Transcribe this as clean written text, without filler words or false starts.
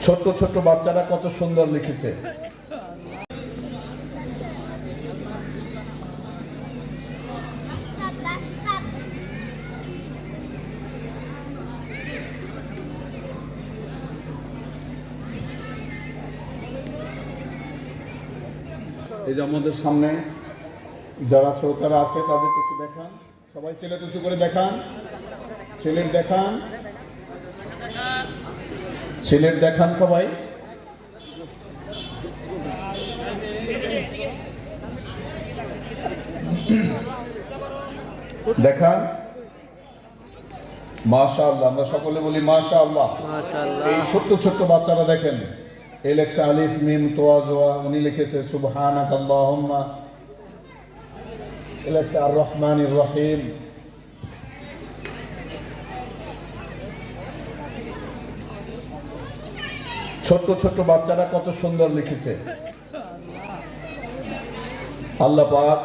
ছোট্ট ছোট্ট বাচ্চারা কত সুন্দর লিখেছে। এই যে আমাদের সামনে যারা শ্রোতারা আছে তাদেরকে একটু দেখান, সবাই সিলেট উঁচু করে দেখান, সিলেট দেখান, সিলেট দেখান সবাই। দেখান। মাশাআল্লাহ, আমরা সকলে বলি মাশাআল্লাহ। এই ছোট্ট ছোট্ট বাচ্চারা দেখেন, এই লেখছে আলিফ মিম তোয়া জোয়া, উনি লিখেছে সুবহানাক আল্লাহুম্মা, এই লেখছে আর রহমানির রহিম। ছোট্ট ছোট্ট বাচ্চারা কত সুন্দর লিখেছে। আল্লাহ পাক